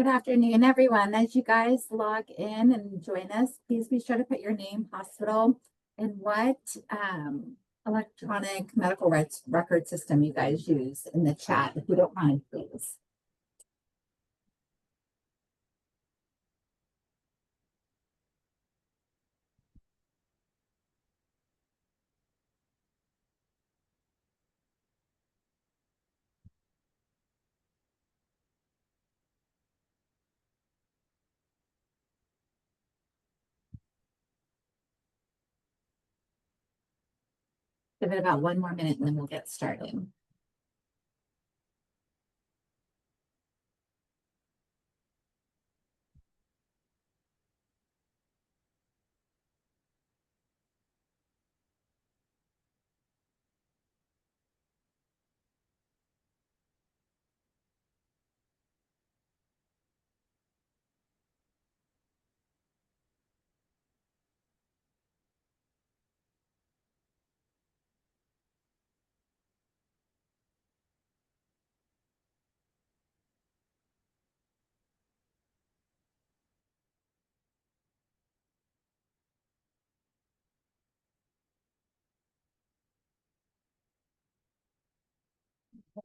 Good afternoon, everyone. As you guys log in and join us, please be sure to put your name, hospital, and what electronic medical record system you guys use in the chat, if you don't mind, please. Give it about one more minute and then we'll get started.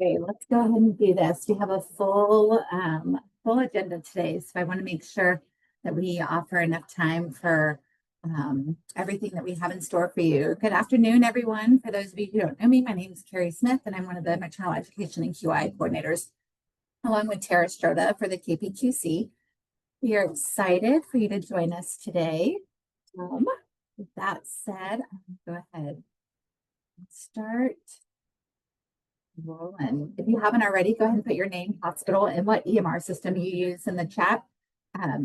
Okay, let's go ahead and do this. We have a full agenda today, so I want to make sure that we offer enough time for everything that we have in store for you. Good afternoon, everyone. For those of you who don't know me, my name is Carrie Smith, and I'm one of the maternal education and QI coordinators, along with Tara Stroda for the KPQC. We are excited for you to join us today. With that said, go ahead and start rolling. If you haven't already, go ahead and put your name, hospital, and what EMR system you use in the chat.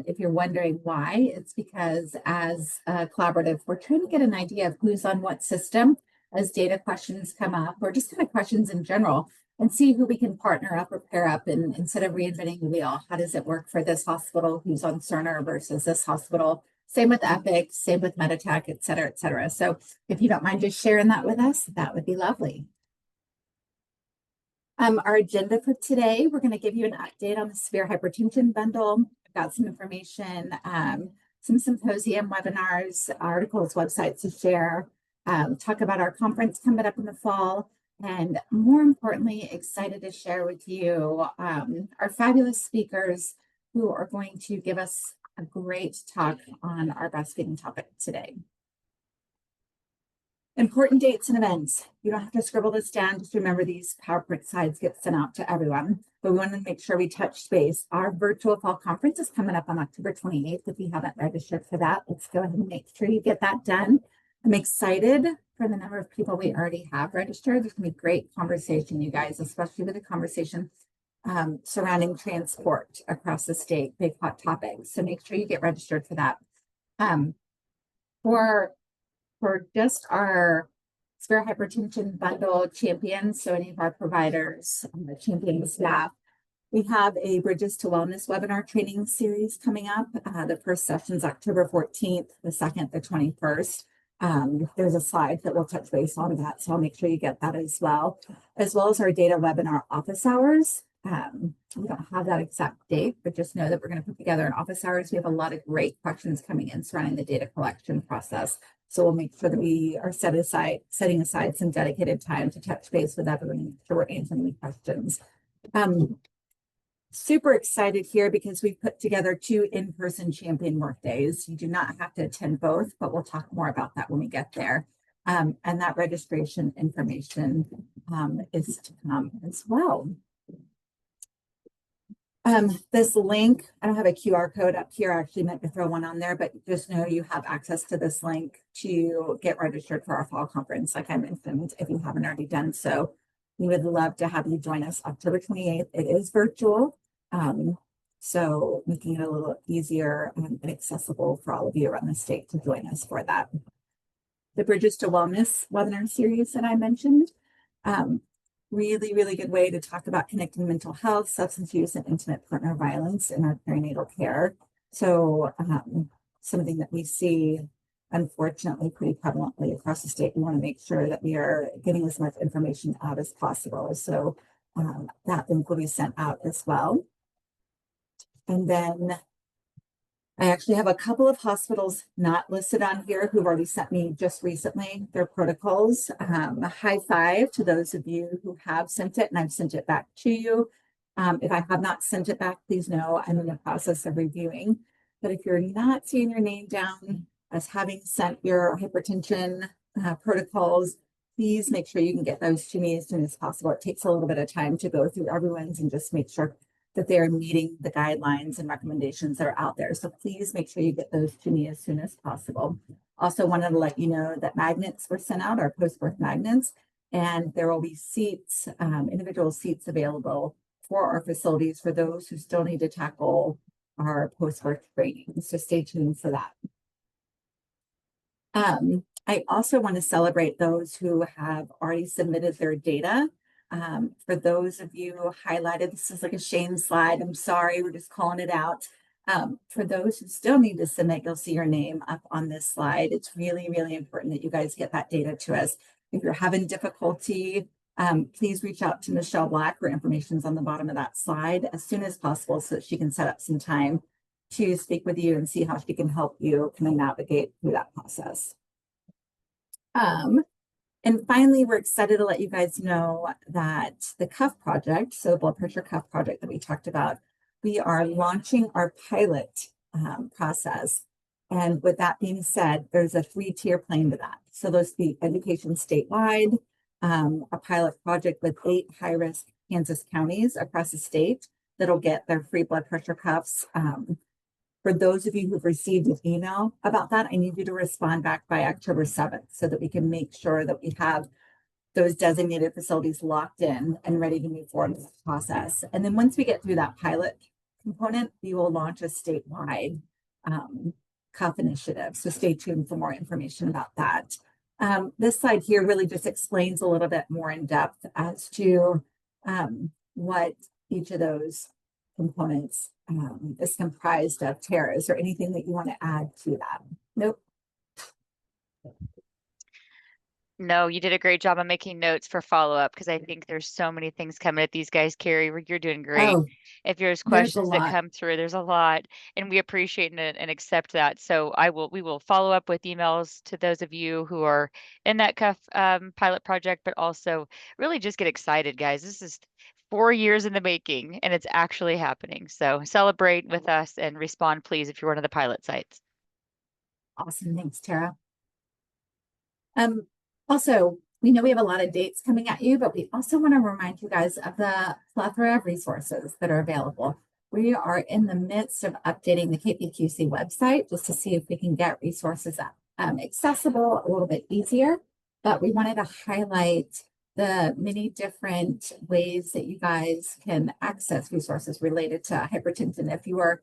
If you're wondering why, it's because as a collaborative, we're trying to get an idea of who's on what system as data questions come up, or just kind of questions in general, and see who we can partner up or pair up. And instead of reinventing the wheel, how does it work for this hospital who's on Cerner versus this hospital? Same with Epic, same with Meditech, et cetera, et cetera. So if you don't mind just sharing that with us, that would be lovely. Our agenda for today, we're going to give you an update on the severe hypertension bundle. I've got some information, some symposium webinars, articles, websites to share, talk about our conference coming up in the fall, and more importantly, excited to share with you our fabulous speakers who are going to give us a great talk on our breastfeeding topic today. Important dates and events. You don't have to scribble this down. Just remember these PowerPoint slides get sent out to everyone. But we want to make sure we touch base. Our virtual fall conference is coming up on October 28th. If you haven't registered for that, let's go ahead and make sure you get that done. I'm excited for the number of people we already have registered. There's going to be great conversation, you guys, especially with the conversation surrounding transport across the state, big hot topics. So make sure you get registered for that. For just our severe hypertension bundle champions, so any of our providers, champion staff, we have a Bridges to Wellness webinar training series coming up. The first session is October 14th, the second, the 21st. There's a slide that will touch base on that, so I'll make sure you get that as well as our data webinar office hours. We don't have that exact date, but just know that we're going to put together an office hours. We have a lot of great questions coming in surrounding the data collection process. So we'll make sure that we are setting aside some dedicated time to touch base with everyone and make sure we're answering any questions. Super excited here because we've put together 2 in-person champion work days. You do not have to attend both, but we'll talk more about that when we get there. And that registration information is to come as well. This link, I don't have a QR code up here. I actually meant to throw one on there, but just know you have access to this link to get registered for our fall conference. Like I mentioned, if you haven't already done so, we would love to have you join us October 28th. It is virtual, so making it a little easier and accessible for all of you around the state to join us for that. The Bridges to Wellness webinar series that I mentioned, really, really good way to talk about connecting mental health, substance use, and intimate partner violence in our perinatal care. So something that we see, unfortunately, pretty prevalently across the state. We want to make sure that we are getting as much information out as possible. So that link will be sent out as well. And then I actually have a couple of hospitals not listed on here who've already sent me just recently their protocols. A high five to those of you who have sent it, and I've sent it back to you. If I have not sent it back, please know I'm in the process of reviewing. But if you're not seeing your name down as having sent your hypertension protocols, please make sure you can get those to me as soon as possible. It takes a little bit of time to go through everyone's and just make sure that they're meeting the guidelines and recommendations that are out there. So please make sure you get those to me as soon as possible. Also wanted to let you know that magnets were sent out, our post-birth magnets, and there will be seats, individual seats available for our facilities for those who still need to tackle our post-birth training. So stay tuned for that. I also want to celebrate those who have already submitted their data. For those of you highlighted, this is like a shame slide. I'm sorry, we're just calling it out. For those who still need to submit, you'll see your name up on this slide. It's really, really important that you guys get that data to us. If you're having difficulty, please reach out to Michelle Black. Her information's on the bottom of that slide as soon as possible so that she can set up some time to speak with you and see how she can help you kind of navigate through that process. And finally, we're excited to let you guys know that the cuff project, so blood pressure cuff project that we talked about, we are launching our pilot process. And with that being said, there's a 3-tier plan to that. So there's the education statewide, a pilot project with 8 high-risk Kansas counties across the state that'll get their free blood pressure cuffs. For those of you who've received an email about that, I need you to respond back by October 7th so that we can make sure that we have those designated facilities locked in and ready to move forward with the process. And then once we get through that pilot component, we will launch a statewide cuff initiative. So stay tuned for more information about that. This slide here really just explains a little bit more in depth as to what each of those components is comprised of. Tara, is there anything that you want to add to that? Nope. No, you did a great job of making notes for follow-up because I think there's so many things coming at these guys. Carrie, you're doing great. Oh, If there's questions that come through, there's a lot, and we appreciate and accept that. So we will follow up with emails to those of you who are in that cuff pilot project, but also really just get excited, guys. This is 4 years in the making, and it's actually happening. So celebrate with us and respond, please, if you're one of the pilot sites. Awesome. Thanks, Tara. Also, we know we have a lot of dates coming at you, but we also want to remind you guys of the plethora of resources that are available. We are in the midst of updating the KPQC website just to see if we can get resources accessible a little bit easier. But we wanted to highlight the many different ways that you guys can access resources related to hypertension. If you are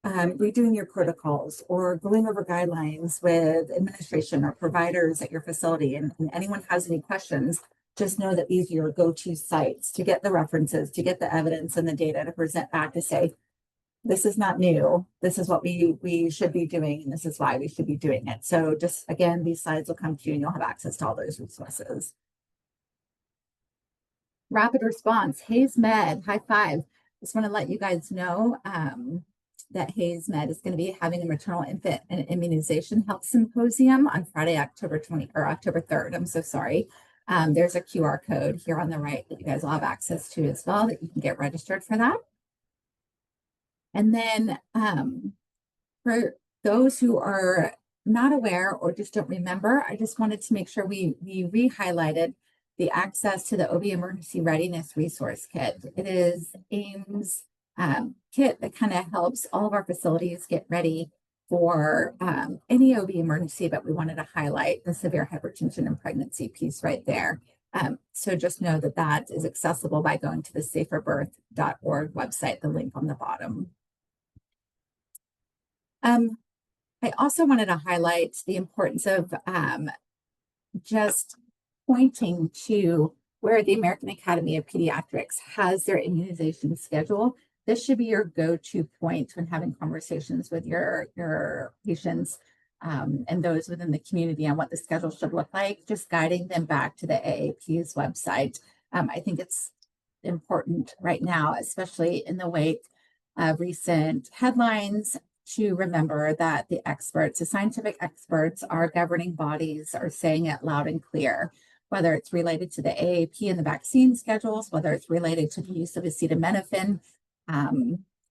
redoing your protocols or going over guidelines with administration or providers at your facility, and anyone has any questions, just know that these are your go-to sites to get the references, to get the evidence and the data to present back to say, this is not new, this is what we should be doing, and this is why we should be doing it. So just, again, these slides will come to you and you'll have access to all those resources. Rapid response, Hayes Med, high five. Just want to let you guys know that Hayes Med is going to be having a maternal infant and immunization health symposium on Friday, October 3rd. I'm so sorry. There's a QR code here on the right that you guys will have access to as well that you can get registered for that. And then for those who are not aware or just don't remember, I just wanted to make sure we re-highlighted the access to the OB Emergency Readiness Resource Kit. It is AIM's kit that kind of helps all of our facilities get ready for any OB emergency, but we wanted to highlight the severe hypertension and pregnancy piece right there. So just know that that is accessible by going to the saferbirth.org website, the link on the bottom. I also wanted to highlight the importance of just pointing to where the American Academy of Pediatrics has their immunization schedule. This should be your go-to point when having conversations with your patients and those within the community on what the schedule should look like, just guiding them back to the AAP's website. I think it's important right now, especially in the wake recent headlines to remember that the experts, the scientific experts, our governing bodies are saying it loud and clear, whether it's related to the AAP and the vaccine schedules, whether it's related to the use of acetaminophen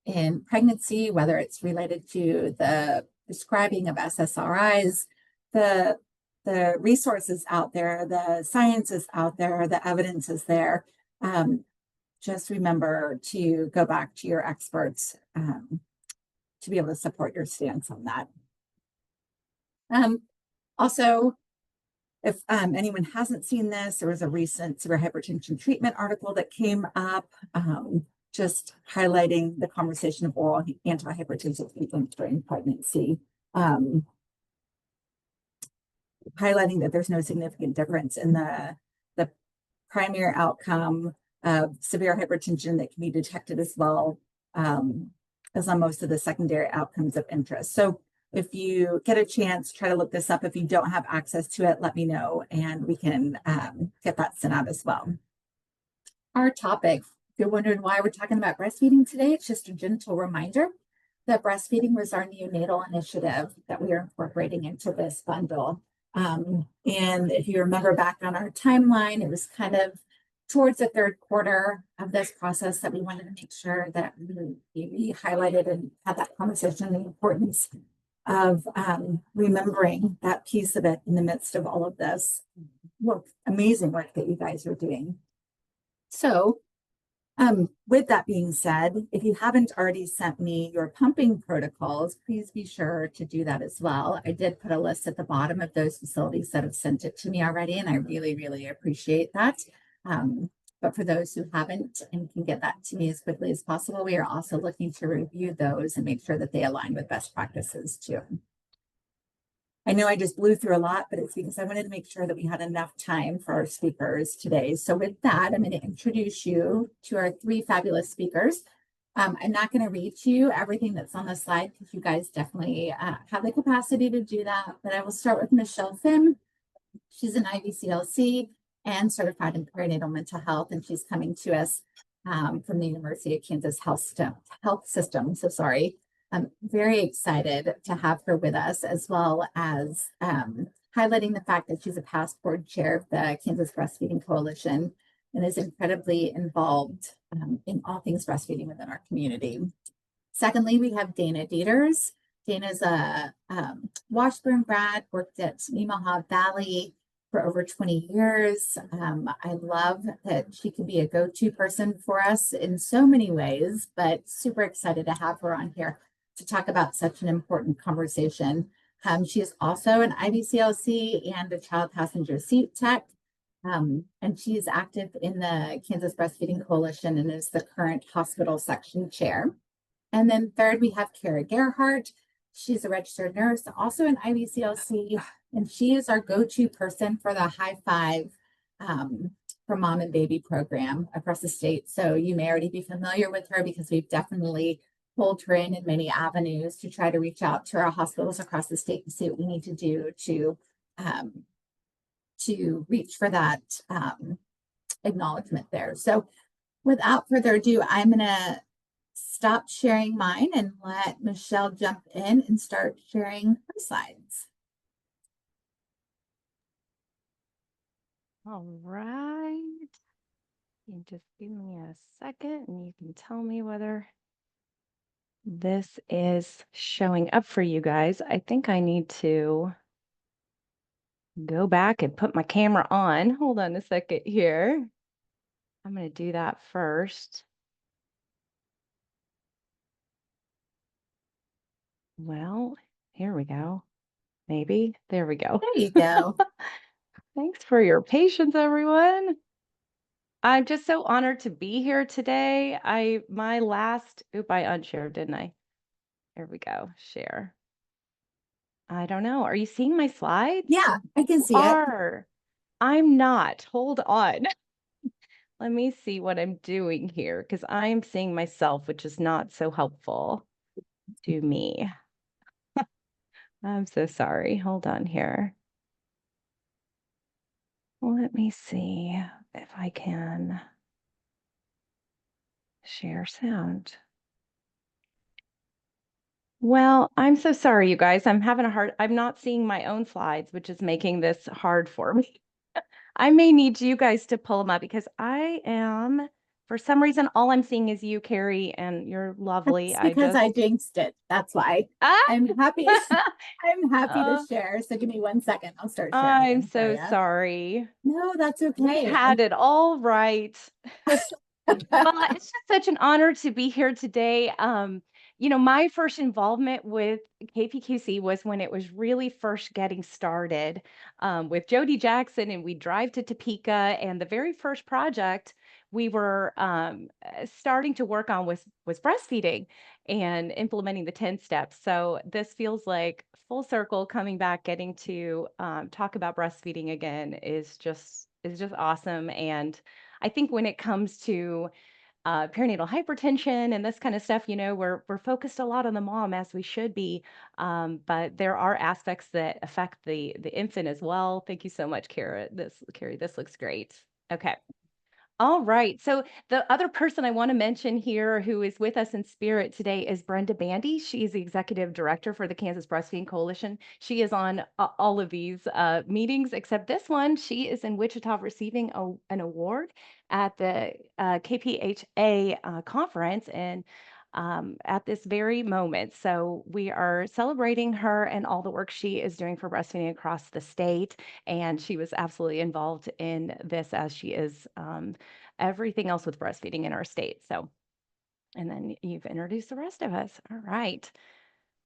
in pregnancy, whether it's related to the prescribing of SSRIs, the resources out there, the science is out there, the evidence is there. Just remember to go back to your experts to be able to support your stance on that. Also, if anyone hasn't seen this, there was a recent severe hypertension treatment article that came up, just highlighting the conversation of oral antihypertensive treatment during pregnancy, highlighting that there's no significant difference in the primary outcome of severe hypertension that can be detected as well as on most of the secondary outcomes of interest. So if you get a chance, try to look this up. If you don't have access to it, let me know and we can get that sent out as well. Our topic, if you're wondering why we're talking about breastfeeding today, it's just a gentle reminder that breastfeeding was our neonatal initiative that we are incorporating into this bundle. And if you remember back on our timeline, it was kind of towards the third quarter of this process that we wanted to make sure that we highlighted and had that conversation, the importance of remembering that piece of it in the midst of all of this work, amazing work that you guys are doing. So with that being said, if you haven't already sent me your pumping protocols, please be sure to do that as well. I did put a list at the bottom of those facilities that have sent it to me already, and I really, really appreciate that. But for those who haven't and can get that to me as quickly as possible, we are also looking to review those and make sure that they align with best practices too. I know I just blew through a lot, but it's because I wanted to make sure that we had enough time for our speakers today. So with that, I'm going to introduce you to our three fabulous speakers. I'm not going to read to you everything that's on the slide because you guys definitely have the capacity to do that. But I will start with Michelle Finn. She's an IVCLC and certified in perinatal mental health, and she's coming to us from the University of Kansas Health System. So sorry. I'm very excited to have her with us, as well as highlighting the fact that she's a past board chair of the Kansas Breastfeeding Coalition and is incredibly involved in all things breastfeeding within our community. Secondly, we have Dana Dieters. Dana's a Washburn grad, worked at Nemaha Valley for over 20 years. I love that she can be a go-to person for us in so many ways, but super excited to have her on here to talk about such an important conversation. She is also an IVCLC and a child passenger seat tech, and she is active in the Kansas Breastfeeding Coalition and is the current hospital section chair. And then third, we have Kara Gerhardt. She's a registered nurse, also an IVCLC, and she is our go-to person for the High Five for Mom and Baby program across the state. So you may already be familiar with her because we've definitely pulled her in many avenues to try to reach out to our hospitals across the state and see what we need to do to reach for that acknowledgement there. So without further ado, I'm going to stop sharing mine and let Michelle jump in and start sharing her slides. All right. You just give me a second and you can tell me whether this is showing up for you guys. I think I need to go back and put my camera on. Hold on a second here. I'm going to do that first. Well, here we go. Maybe. There we go. There you go. Thanks for your patience, everyone. I'm just so honored to be here today. I unshared, didn't I? There we go. Share. I don't know. Are you seeing my slides? Yeah, I can see it. I'm not. Hold on. Let me see what I'm doing here because I'm seeing myself, which is not so helpful to me. I'm so sorry. Hold on here. Let me see if I can share sound. Well, I'm so sorry, you guys. I'm not seeing my own slides, which is making this hard for me. I may need you guys to pull them up because for some reason, all I'm seeing is you, Carrie, and you're lovely. That's because I jinxed it. That's why. Ah! I'm happy. I'm happy to Uh, share. So give me 1 second. I'll start sharing I'm again for so you. sorry. No, that's We okay. had it all right. Well, it's just such an honor to be here today. My first involvement with KPQC was when it was really first getting started with Jody Jackson, and we drive to Topeka. And the very first project we were starting to work on was breastfeeding and implementing the 10 steps. So this feels like full circle coming back, getting to talk about breastfeeding again is just awesome. And I think when it comes to perinatal hypertension and this kind of stuff, we're focused a lot on the mom as we should be, but there are aspects that affect the infant as well. Thank you so much, Carrie. This looks great. Okay. All right. So the other person I want to mention here who is with us in spirit today is Brenda Bandy. She is the executive director for the Kansas Breastfeeding Coalition. She is on all of these meetings except this one. She is in Wichita receiving an award at the KPHA conference and at this very moment. So we are celebrating her and all the work she is doing for breastfeeding across the state. And she was absolutely involved in this as she is everything else with breastfeeding in our state. So, and then you've introduced the rest of us. All right.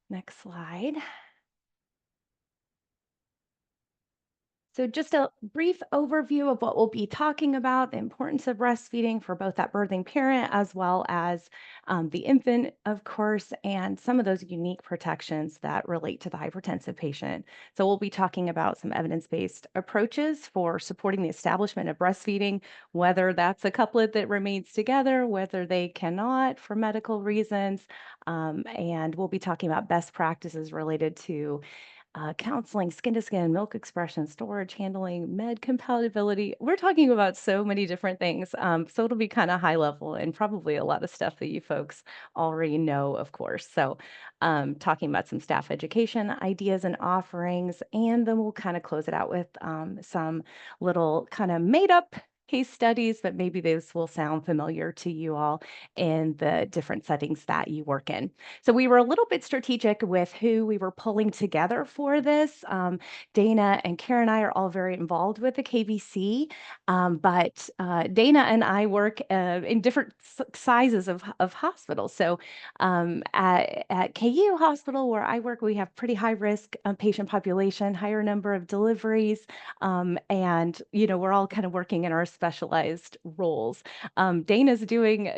Next slide. So just a brief overview of what we'll be talking about, the importance of breastfeeding for both that birthing parent as well as the infant, of course, and some of those unique protections that relate to the hypertensive patient. So we'll be talking about some evidence-based approaches for supporting the establishment of breastfeeding, whether that's a couplet that remains together, whether they cannot for medical reasons, and we'll be talking about best practices related to counseling, skin to skin, milk expression, storage, handling, med compatibility. We're talking about so many different things. So it'll be kind of high level and probably a lot of stuff that you folks already know, of course. So talking about some staff education ideas and offerings, and then we'll kind of close it out with some little kind of made up case studies, but maybe those will sound familiar to you all in the different settings that you work in. So we were a little bit strategic with who we were pulling together for this. Dana and Karen and I are all very involved with the KBC, but Dana and I work in different sizes of hospitals. So at KU Hospital, where I work, we have pretty high risk patient population, higher number of deliveries, and we're all kind of working in our specialized roles.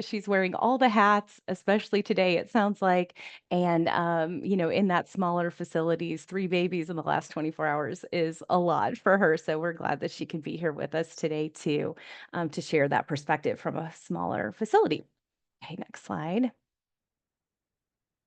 She's wearing all the hats, especially today, it sounds like. And, in that smaller facilities, 3 babies in the last 24 hours is a lot for her. So we're glad that she can be here with us today to share that perspective from a smaller facility. Okay, next slide. I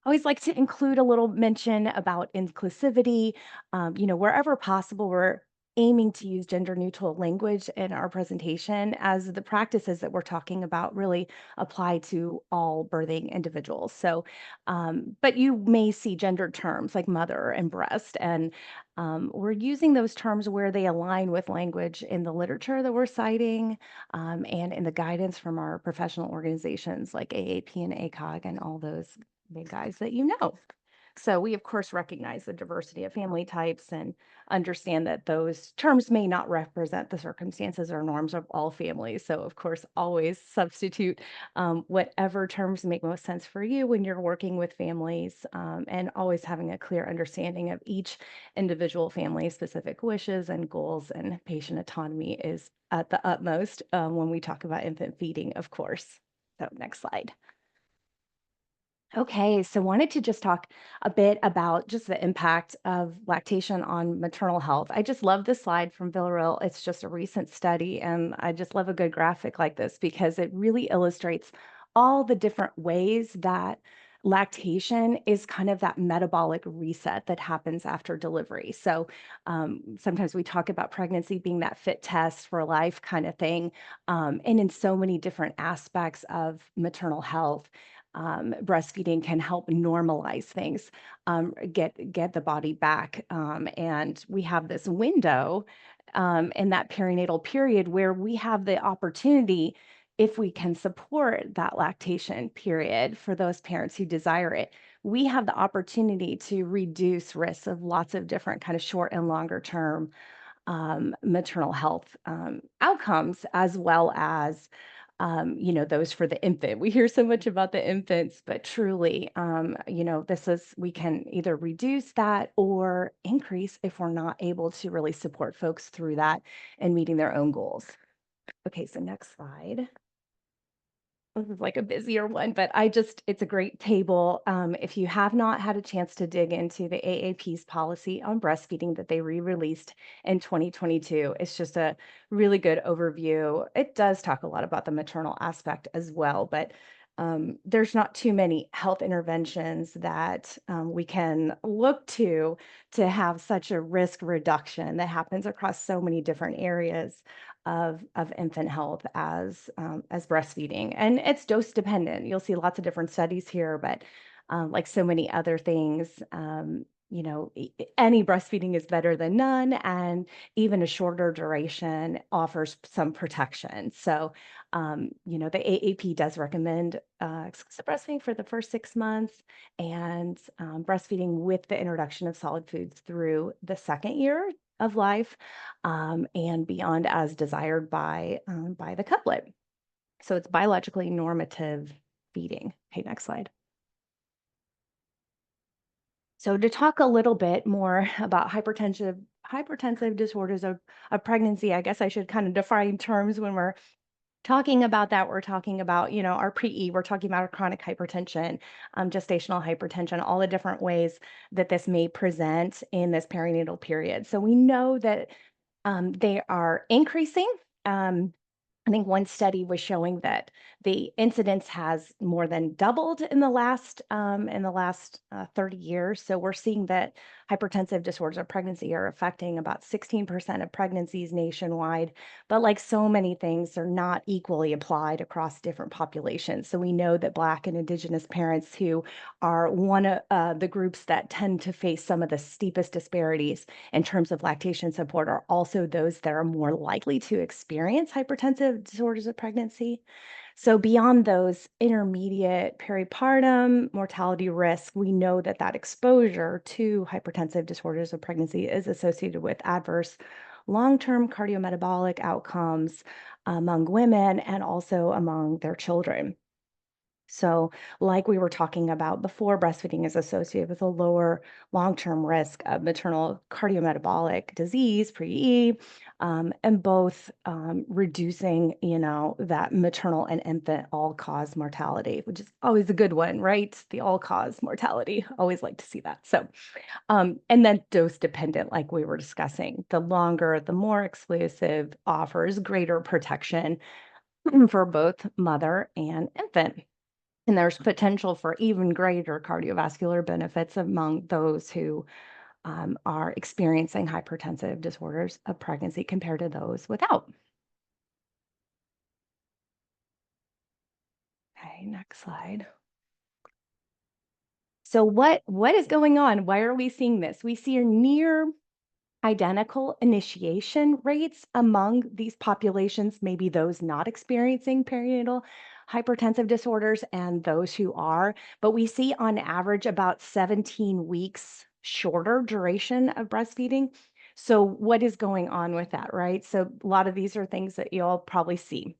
always like to include a little mention about inclusivity. Wherever possible, we're aiming to use gender neutral language in our presentation as the practices that we're talking about really apply to all birthing individuals. So, but you may see gendered terms like mother and breast, and we're using those terms where they align with language in the literature that we're citing and in the guidance from our professional organizations like AAP and ACOG and all those big guys that you know. So we, of course, recognize the diversity of family types and understand that those terms may not represent the circumstances or norms of all families. So, of course, always substitute whatever terms make most sense for you when you're working with families and always having a clear understanding of each individual family's specific wishes and goals, and patient autonomy is at the utmost when we talk about infant feeding, of course. So next slide. Okay, so wanted to just talk a bit about just the impact of lactation on maternal health. I just love this slide from Villarreal. It's just a recent study, and I just love a good graphic like this because it really illustrates all the different ways that lactation is kind of that metabolic reset that happens after delivery. So sometimes we talk about pregnancy being that fit test for life kind of thing, and in so many different aspects of maternal health. breastfeeding can help normalize things, get the body back. And we have this window in that perinatal period where we have the opportunity, if we can support that lactation period for those parents who desire it, we have the opportunity to reduce risks of lots of different kind of short and longer term maternal health outcomes, as well as those for the infant. We hear so much about the infants, but truly, we can either reduce that or increase if we're not able to really support folks through that and meeting their own goals. Okay, so next slide. This is like a busier one, but it's a great table. If you have not had a chance to dig into the AAP's policy on breastfeeding that they re-released in 2022, it's just a really good overview. It does talk a lot about the maternal aspect as well, but there's not too many health interventions that we can look to have such a risk reduction that happens across so many different areas of infant health as breastfeeding. And it's dose dependent. You'll see lots of different studies here, but like so many other things, any breastfeeding is better than none, and even a shorter duration offers some protection. So, the AAP does recommend exclusive breastfeeding for the first 6 months, and breastfeeding with the introduction of solid foods through the second year of life, and beyond as desired by the couplet. So it's biologically normative feeding. Okay, next slide. So to talk a little bit more about hypertensive disorders of pregnancy, I guess I should kind of define terms when we're talking about that. We're talking about, our pre-E, we're talking about our chronic hypertension, gestational hypertension, all the different ways that this may present in this perinatal period. So we know that they are increasing. I think one study was showing that the incidence has more than doubled in the last 30 years. So we're seeing that hypertensive disorders of pregnancy are affecting about 16% of pregnancies nationwide. But like so many things, they're not equally applied across different populations. So we know that Black and Indigenous parents, who are one of the groups that tend to face some of the steepest disparities in terms of lactation support, are also those that are more likely to experience hypertensive disorders of pregnancy. So beyond those intermediate peripartum mortality risk, we know that exposure to hypertensive disorders of pregnancy is associated with adverse long-term cardiometabolic outcomes among women and also among their children. So, like we were talking about before, breastfeeding is associated with a lower long-term risk of maternal cardiometabolic disease, pre-E, and both reducing, that maternal and infant all-cause mortality, which is always a good one, right? The all-cause mortality, always like to see that. So, and then dose dependent, like we were discussing, the longer, the more exclusive offers greater protection for both mother and infant. And there's potential for even greater cardiovascular benefits among those who are experiencing hypertensive disorders of pregnancy compared to those without. Okay, next slide. So what is going on? Why are we seeing this? We see a near identical initiation rates among these populations, maybe those not experiencing perinatal hypertensive disorders and those who are, but we see on average about 17 weeks shorter duration of breastfeeding. So what is going on with that, right? So a lot of these are things that you'll probably see.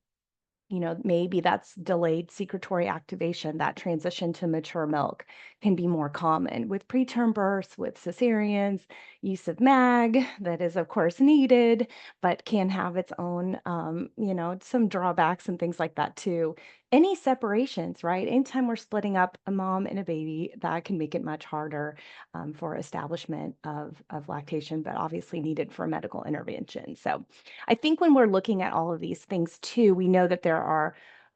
Maybe that's delayed secretory activation. That transition to mature milk can be more common with preterm births, with cesareans, use of MAG that is, of course, needed, but can have its own, some drawbacks and things like that too. Any separations, right? Anytime we're splitting up a mom and a baby, that can make it much harder for establishment of lactation, but obviously needed for medical intervention. So I think when we're looking at all of these things too, we know that there are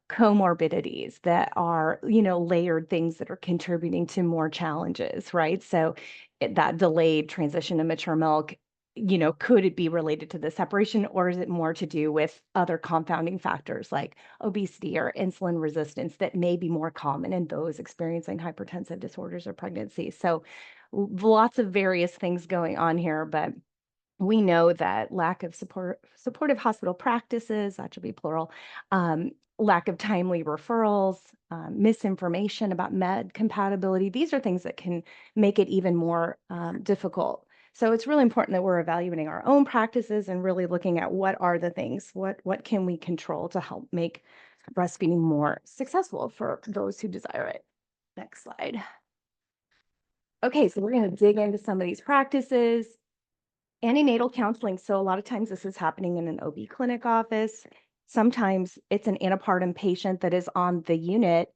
comorbidities that are, layered things that are contributing to more challenges, right? So that delayed transition to mature milk could it be related to the separation, or is it more to do with other confounding factors like obesity or insulin resistance that may be more common in those experiencing hypertensive disorders or pregnancy? So lots of various things going on here, but we know that lack of supportive hospital practices, that should be plural, lack of timely referrals, misinformation about med compatibility, these are things that can make it even more difficult. So it's really important that we're evaluating our own practices and really looking at what are the things, what can we control to help make breastfeeding more successful for those who desire it. Next slide. Okay, so we're going to dig into some of these practices. Antenatal counseling. So a lot of times this is happening in an OB clinic office. Sometimes it's an antepartum patient that is on the unit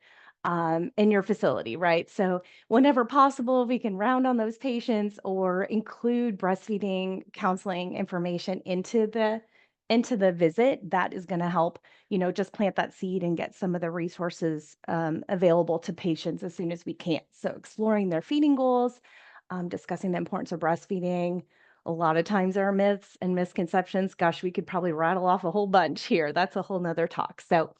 in your facility, right? So whenever possible, we can round on those patients or include breastfeeding counseling information into the visit. That is going to help, just plant that seed and get some of the resources available to patients as soon as we can. So exploring their feeding goals, discussing the importance of breastfeeding. A lot of times there are myths and misconceptions. Gosh, we could probably rattle off a whole bunch here. That's a whole nother talk. So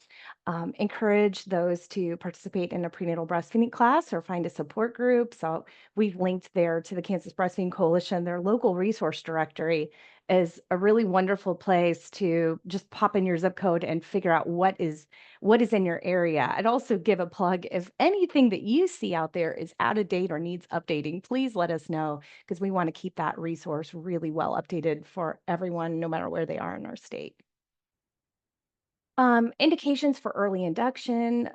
encourage those to participate in a prenatal breastfeeding class or find a support group. So we've linked there to the Kansas Breastfeeding Coalition. Their local resource directory is a really wonderful place to just pop in your zip code and figure out what is in your area. I'd also give a plug, if anything that you see out there is out of date or needs updating, please let us know, because we want to keep that resource really well updated for everyone, no matter where they are in our state. Indications for early induction,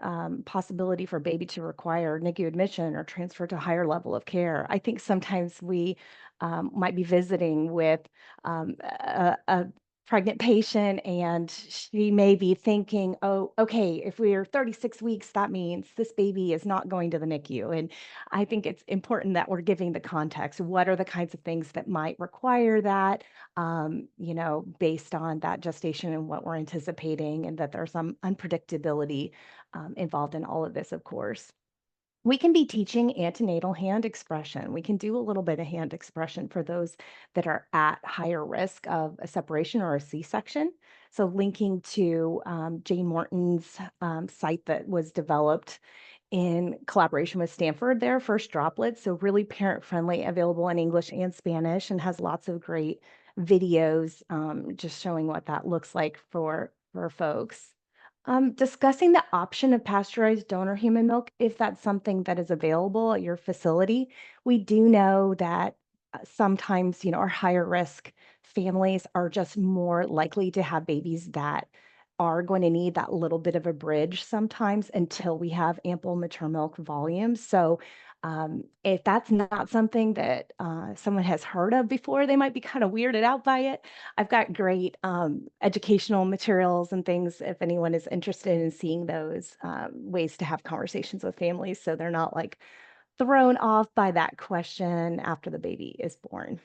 possibility for baby to require NICU admission or transfer to a higher level of care. I think sometimes we might be visiting with a pregnant patient and she may be thinking, oh, okay, if we're 36 weeks, that means this baby is not going to the NICU. And I think it's important that we're giving the context. What are the kinds of things that might require that? Based on that gestation and what we're anticipating, and that there's some unpredictability involved in all of this, of course. We can be teaching antenatal hand expression. We can do a little bit of hand expression for those that are at higher risk of a separation or a C-section. So linking to Jane Morton's site that was developed in collaboration with Stanford, their first droplets. So really parent-friendly, available in English and Spanish, and has lots of great videos just showing what that looks like for folks. Discussing the option of pasteurized donor human milk, if that's something that is available at your facility. We do know that sometimes, our higher risk families are just more likely to have babies that are going to need that little bit of a bridge sometimes until we have ample mature milk volume. So if that's not something that someone has heard of before, they might be kind of weirded out by it. I've got great educational materials and things if anyone is interested in seeing those ways to have conversations with families so they're not like thrown off by that question after the baby is born.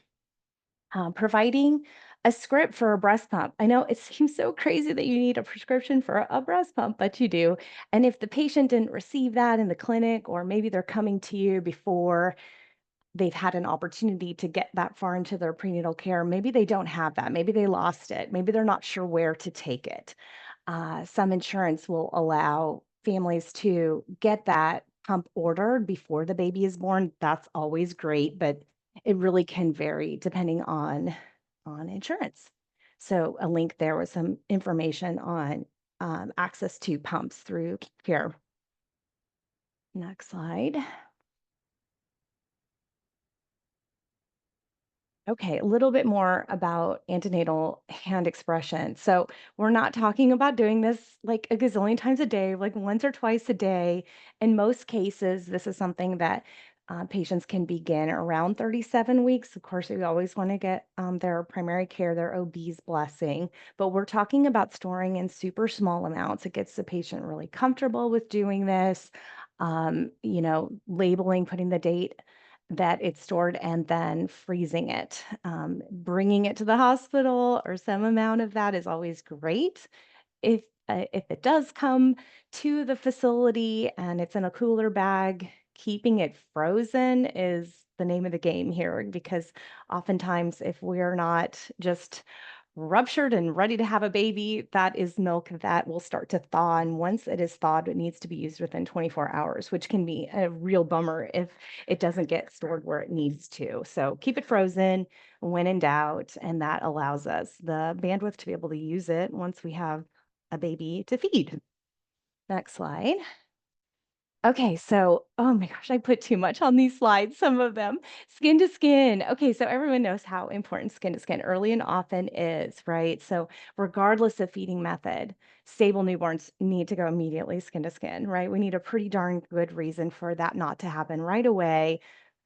Providing a script for a breast pump. I know it seems so crazy that you need a prescription for a breast pump, but you do. And if the patient didn't receive that in the clinic, or maybe they're coming to you before they've had an opportunity to get that far into their prenatal care, maybe they don't have that. Maybe they lost it. Maybe they're not sure where to take it. Some insurance will allow families to get that pump ordered before the baby is born. That's always great, but it really can vary depending on insurance. So a link there with some information on access to pumps through care. Next slide. Okay, a little bit more about antenatal hand expression. So we're not talking about doing this like a gazillion times a day, like once or twice a day. In most cases, this is something that patients can begin around 37 weeks. Of course, we always want to get their primary care, their OB's blessing, but we're talking about storing in super small amounts. It gets the patient really comfortable with doing this, labeling, putting the date that it's stored, and then freezing it. Bringing it to the hospital or some amount of that is always great. If it does come to the facility and it's in a cooler bag, keeping it frozen is the name of the game here, because oftentimes if we're not just ruptured and ready to have a baby, that is milk that will start to thaw. And once it is thawed, it needs to be used within 24 hours, which can be a real bummer if it doesn't get stored where it needs to. So keep it frozen when in doubt, and that allows us the bandwidth to be able to use it once we have a baby to feed. Next slide. Okay, so, oh my gosh, I put too much on these slides, some of them. Skin to skin. Okay, so everyone knows how important skin to skin early and often is, right? So regardless of feeding method, stable newborns need to go immediately skin to skin, right? We need a pretty darn good reason for that not to happen right away,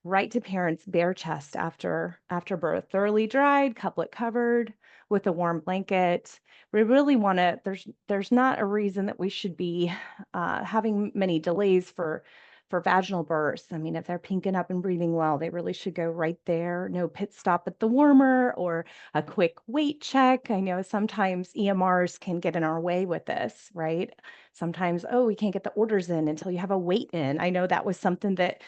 right to parents bare chest after birth, thoroughly dried, couplet covered with a warm blanket. We really want to, there's not a reason that we should be having many delays for vaginal births. I mean, if they're pinking up and breathing well, they really should go right there. No pit stop at the warmer or a quick weight check. I know sometimes EMRs can get in our way with this, right? Sometimes, oh, we can't get the orders in until you have a weight in. I know that was something that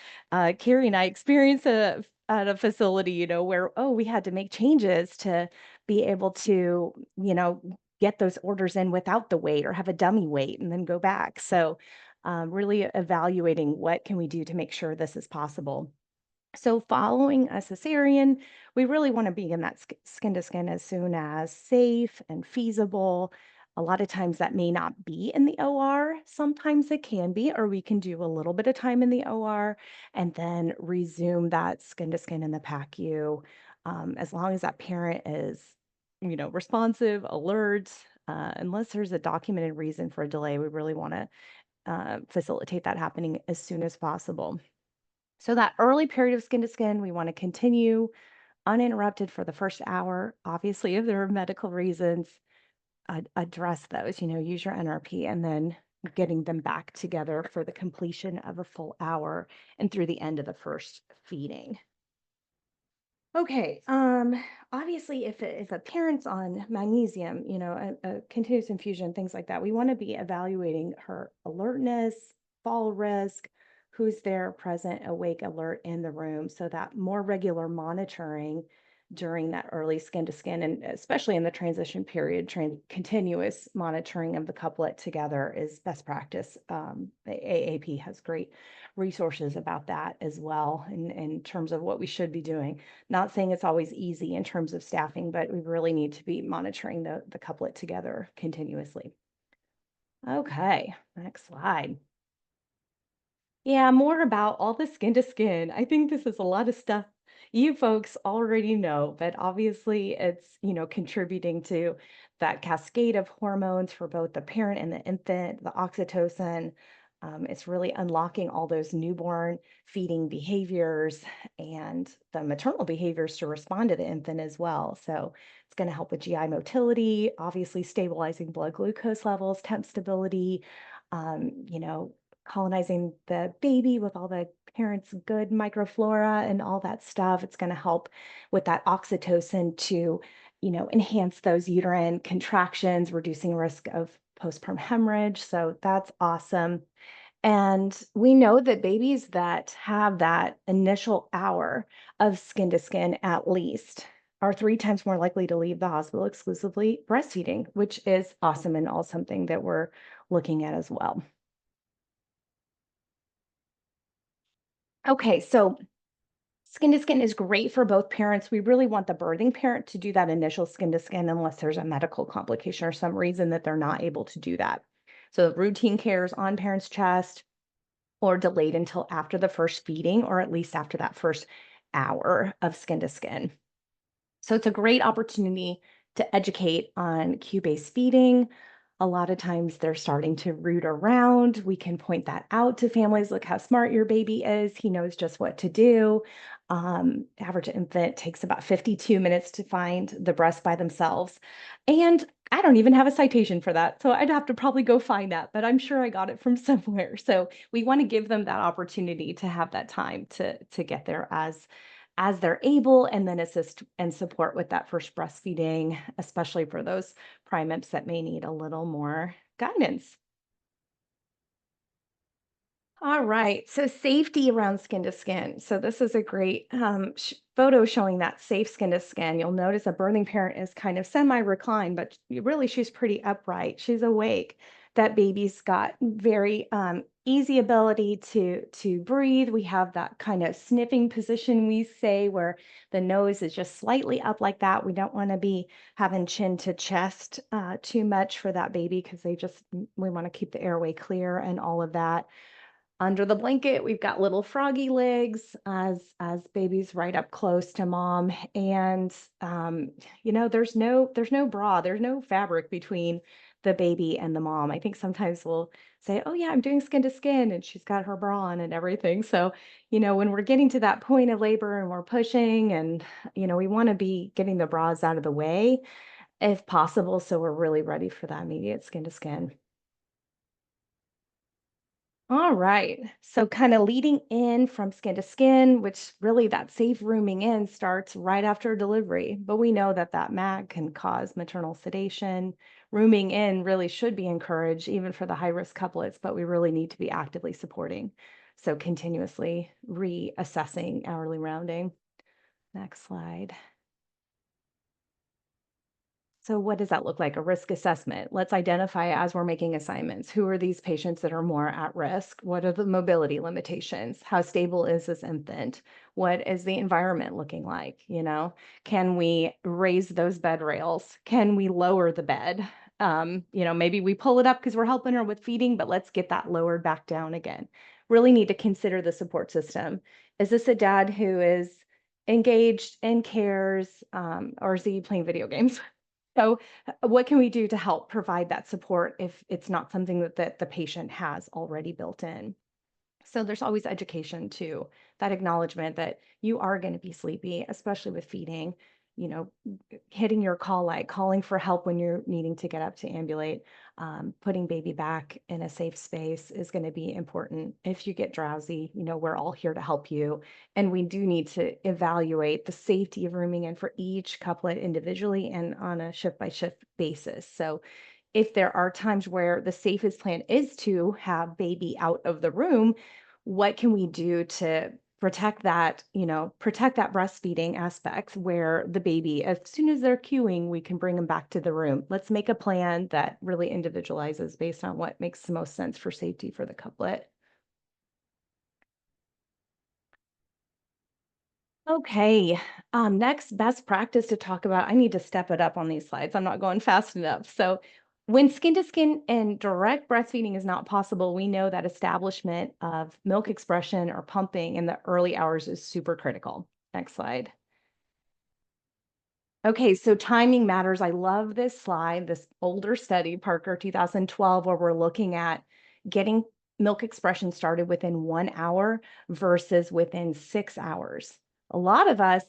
Carrie and I experienced at a facility, you know, where, oh, we had to make changes to be able to, you know, get those orders in without the weight or have a dummy weight and then go back. So really evaluating what can we do to make sure this is possible. So following a cesarean, we really want to be in that skin to skin as soon as safe and feasible. A lot of times that may not be in the OR. Sometimes it can be, or we can do a little bit of time in the OR and then resume that skin to skin in the PACU. As long as that parent is, you know, responsive, alert, unless there's a documented reason for a delay, we really want to facilitate that happening as soon as possible. So that early period of skin to skin, we want to continue uninterrupted for the first hour. Obviously, if there are medical reasons, address those, you know, use your NRP, and then getting them back together for the completion of a full hour and through the end of the first feeding. Okay, obviously if a parent's on magnesium, you know, a continuous infusion, things like that, we want to be evaluating her alertness, fall risk, who's there present, awake, alert in the room, so that more regular monitoring during that early skin to skin, and especially in the transition period, continuous monitoring of the couplet together is best practice. The AAP has great resources about that as well in terms of what we should be doing. Not saying it's always easy in terms of staffing, but we really need to be monitoring the couplet together continuously. Okay, next slide. Yeah, more about all the skin to skin. I think this is a lot of stuff you folks already know, but obviously it's, you know, contributing to that cascade of hormones for both the parent and the infant, the oxytocin. It's really unlocking all those newborn feeding behaviors and the maternal behaviors to respond to the infant as well. So it's going to help with GI motility, obviously stabilizing blood glucose levels, temp stability, you know, colonizing the baby with all the parents' good microflora and all that stuff. It's going to help with that oxytocin to, you know, enhance those uterine contractions, reducing risk of postpartum hemorrhage. So that's awesome. And we know that babies that have that initial hour of skin to skin at least are 3 times more likely to leave the hospital exclusively breastfeeding, which is awesome and all something that we're looking at as well. Okay, so skin to skin is great for both parents. We really want the birthing parent to do that initial skin to skin unless there's a medical complication or some reason that they're not able to do that. So routine care is on parent's chest or delayed until after the first feeding, or at least after that first hour of skin to skin. So it's a great opportunity to educate on cue-based feeding. A lot of times they're starting to root around. We can point that out to families. Look how smart your baby is. He knows just what to do. Average infant takes about 52 minutes to find the breast by themselves. And I don't even have a citation for that. So I'd have to probably go find that, but I'm sure I got it from somewhere. So we want to give them that opportunity to have that time to get there as they're able, and then assist and support with that first breastfeeding, especially for those primates that may need a little more guidance. All right. So safety around skin to skin. So this is a great photo showing that safe skin to skin. You'll notice a birthing parent is kind of semi-reclined, but really she's pretty upright. She's awake. That baby's got very easy ability to breathe. We have that kind of sniffing position we say where the nose is just slightly up like that. We don't want to be having chin to chest too much for that baby because we want to keep the airway clear and all of that. Under the blanket, we've got little froggy legs as baby's right up close to mom. And there's no bra, there's no fabric between the baby and the mom. I think sometimes we'll say, oh yeah, I'm doing skin to skin, and she's got her bra on and everything. So, when we're getting to that point of labor and we're pushing and we want to be getting the bras out of the way if possible, so we're really ready for that immediate skin to skin. All right. So kind of leading in from skin to skin, which really that safe rooming in starts right after delivery. But we know that that MAG can cause maternal sedation. Rooming in really should be encouraged, even for the high risk couplets, but we really need to be actively supporting. So continuously reassessing hourly rounding. Next slide. So what does that look like? A risk assessment. Let's identify as we're making assignments. Who are these patients that are more at risk? What are the mobility limitations? How stable is this infant? What is the environment looking like? Can we raise those bed rails? Can we lower the bed? Maybe we pull it up because we're helping her with feeding, but let's get that lowered back down again. Really need to consider the support system. Is this a dad who is engaged and cares, or is he playing video games? So what can we do to help provide that support if it's not something that the patient has already built in? So there's always education too, that acknowledgement that you are going to be sleepy, especially with feeding, you know, hitting your call light, calling for help when you're needing to get up to ambulate, putting baby back in a safe space is going to be important. If you get drowsy, we're all here to help you. And we do need to evaluate the safety of rooming in for each couplet individually and on a shift by shift basis. So if there are times where the safest plan is to have baby out of the room, what can we do to protect that breastfeeding aspect where the baby, as soon as they're cueing, we can bring them back to the room. Let's make a plan that really individualizes based on what makes the most sense for safety for the couplet. Okay, next best practice to talk about. I need to step it up on these slides. I'm not going fast enough. So when skin to skin and direct breastfeeding is not possible, we know that establishment of milk expression or pumping in the early hours is super critical. Next slide. Okay, so timing matters. I love this slide, this older study, Parker 2012, where we're looking at getting milk expression started within 1 hour versus within 6 hours. A lot of us,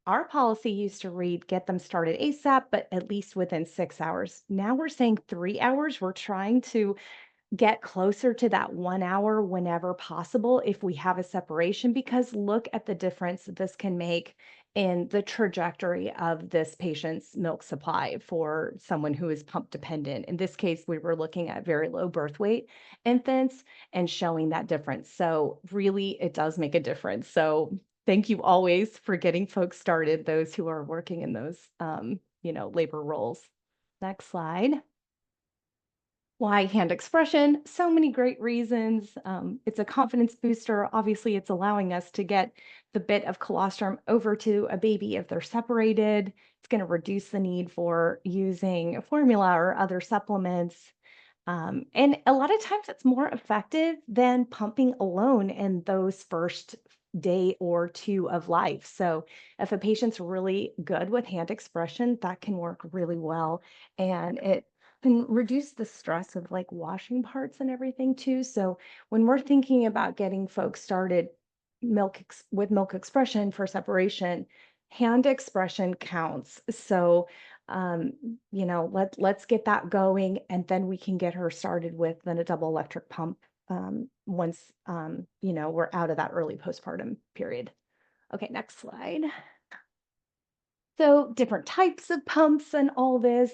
our policy used to read get them started ASAP, but at least within 6 hours. Now we're saying 3 hours. We're trying to get closer to that 1 hour whenever possible if we have a separation, because look at the difference this can make in the trajectory of this patient's milk supply for someone who is pump dependent. In this case, we were looking at very low birth weight infants and showing that difference. So really, it does make a difference. So thank you always for getting folks started, those who are working in those, labor roles. Next slide. Why hand expression? So many great reasons. It's a confidence booster. Obviously, it's allowing us to get the bit of colostrum over to a baby if they're separated. It's going to reduce the need for using formula or other supplements. And a lot of times it's more effective than pumping alone in those first day or two of life. So if a patient's really good with hand expression, that can work really well. And it can reduce the stress of like washing parts and everything too. So when we're thinking about getting folks started with milk expression for separation, hand expression counts. So let's get that going, and then we can get her started with then a double electric pump once we're out of that early postpartum period. Okay, next slide. So different types of pumps and all this,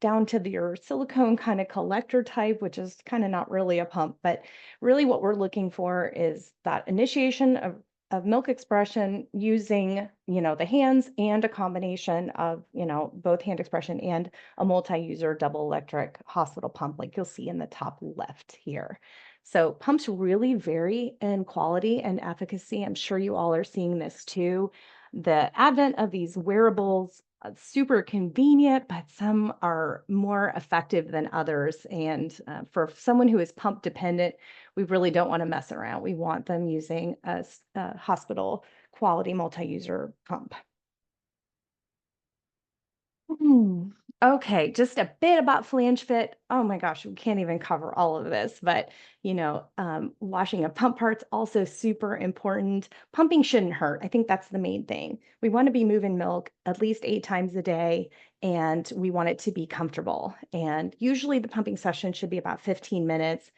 down to your silicone kind of collector type, which is kind of not really a pump, but really what we're looking for is that initiation of milk expression using, the hands, and a combination of, both hand expression and a multi-user double electric hospital pump, like you'll see in the top left here. So pumps really vary in quality and efficacy. I'm sure you all are seeing this too. The advent of these wearables, super convenient, but some are more effective than others. And for someone who is pump dependent, we really don't want to mess around. We want them using a hospital quality multi-user pump. Okay, just a bit about flange fit. Oh my gosh, we can't even cover all of this, but washing of pump parts also super important. Pumping shouldn't hurt. I think that's the main thing. We want to be moving milk at least 8 times a day, and we want it to be comfortable. And usually the pumping session should be about 15 minutes.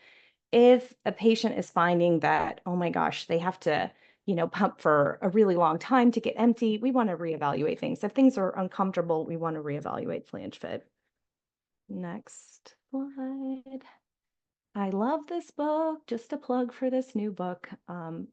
If a patient is finding that, oh my gosh, they have to pump for a really long time to get empty, we want to reevaluate things. If things are uncomfortable, we want to reevaluate flange fit. Next slide. I love this book. Just a plug for this new book on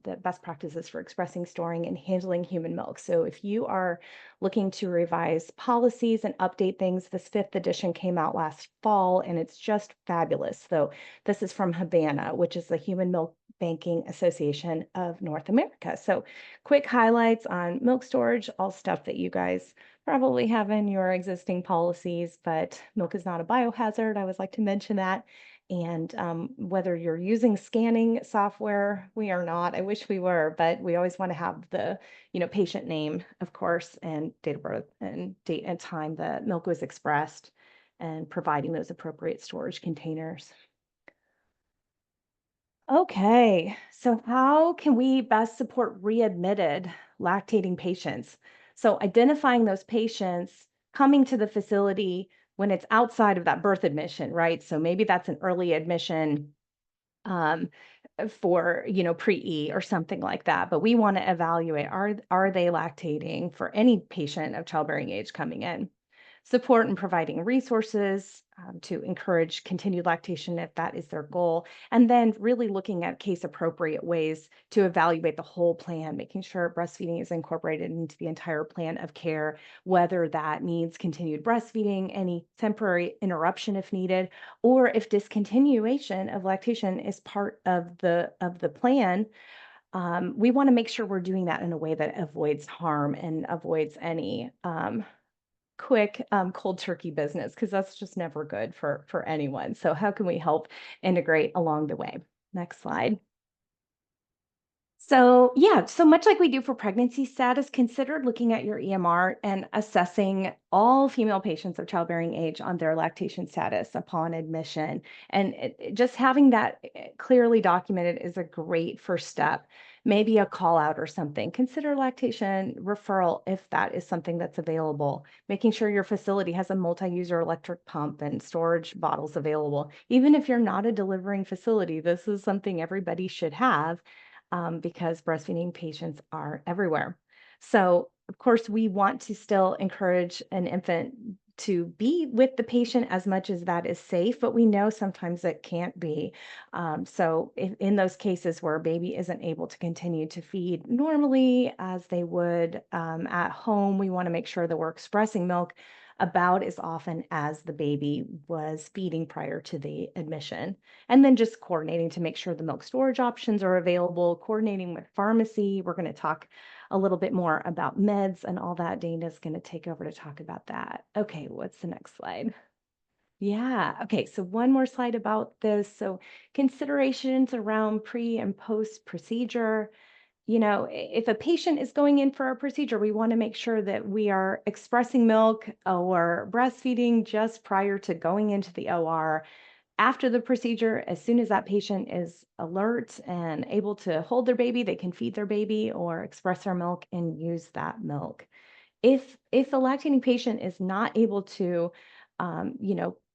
the best practices for expressing, storing, and handling human milk. So if you are looking to revise policies and update things, this 5th edition came out last fall, and it's just fabulous. So this is from Habana, which is the Human Milk Banking Association of North America. So quick highlights on milk storage, all stuff that you guys probably have in your existing policies, but milk is not a biohazard. I always like to mention that. And whether you're using scanning software, we are not. I wish we were, but we always want to have the, patient name, of course, and date of birth and date and time the milk was expressed, and providing those appropriate storage containers. Okay, so how can we best support readmitted lactating patients? So identifying those patients coming to the facility when it's outside of that birth admission, right? So maybe that's an early admission for, pre-E or something like that. But we want to evaluate, are they lactating for any patient of childbearing age coming in? Support and providing resources to encourage continued lactation if that is their goal. And then really looking at case appropriate ways to evaluate the whole plan, making sure breastfeeding is incorporated into the entire plan of care, whether that means continued breastfeeding, any temporary interruption if needed, or if discontinuation of lactation is part of the plan. We want to make sure we're doing that in a way that avoids harm and avoids any quick cold turkey business, because that's just never good for anyone. So how can we help integrate along the way? Next slide. So yeah, so much like we do for pregnancy status, consider looking at your EMR and assessing all female patients of childbearing age on their lactation status upon admission. And just having that clearly documented is a great first step. Maybe a call out or something. Consider lactation referral if that is something that's available. Making sure your facility has a multi-user electric pump and storage bottles available. Even if you're not a delivering facility, this is something everybody should have. Because breastfeeding patients are everywhere. So, of course, we want to still encourage an infant to be with the patient as much as that is safe, but we know sometimes it can't be. So in those cases where a baby isn't able to continue to feed normally as they would at home, we want to make sure that we're expressing milk about as often as the baby was feeding prior to the admission. And then just coordinating to make sure the milk storage options are available, coordinating with pharmacy. We're going to talk a little bit more about meds and all that. Dana's going to take over to talk about that. Okay, what's the next slide? Yeah, okay, so one more slide about this. So considerations around pre and post procedure. If a patient is going in for a procedure, we want to make sure that we are expressing milk or breastfeeding just prior to going into the OR. After the procedure, as soon as that patient is alert and able to hold their baby, they can feed their baby or express their milk and use that milk. If a lactating patient is not able to,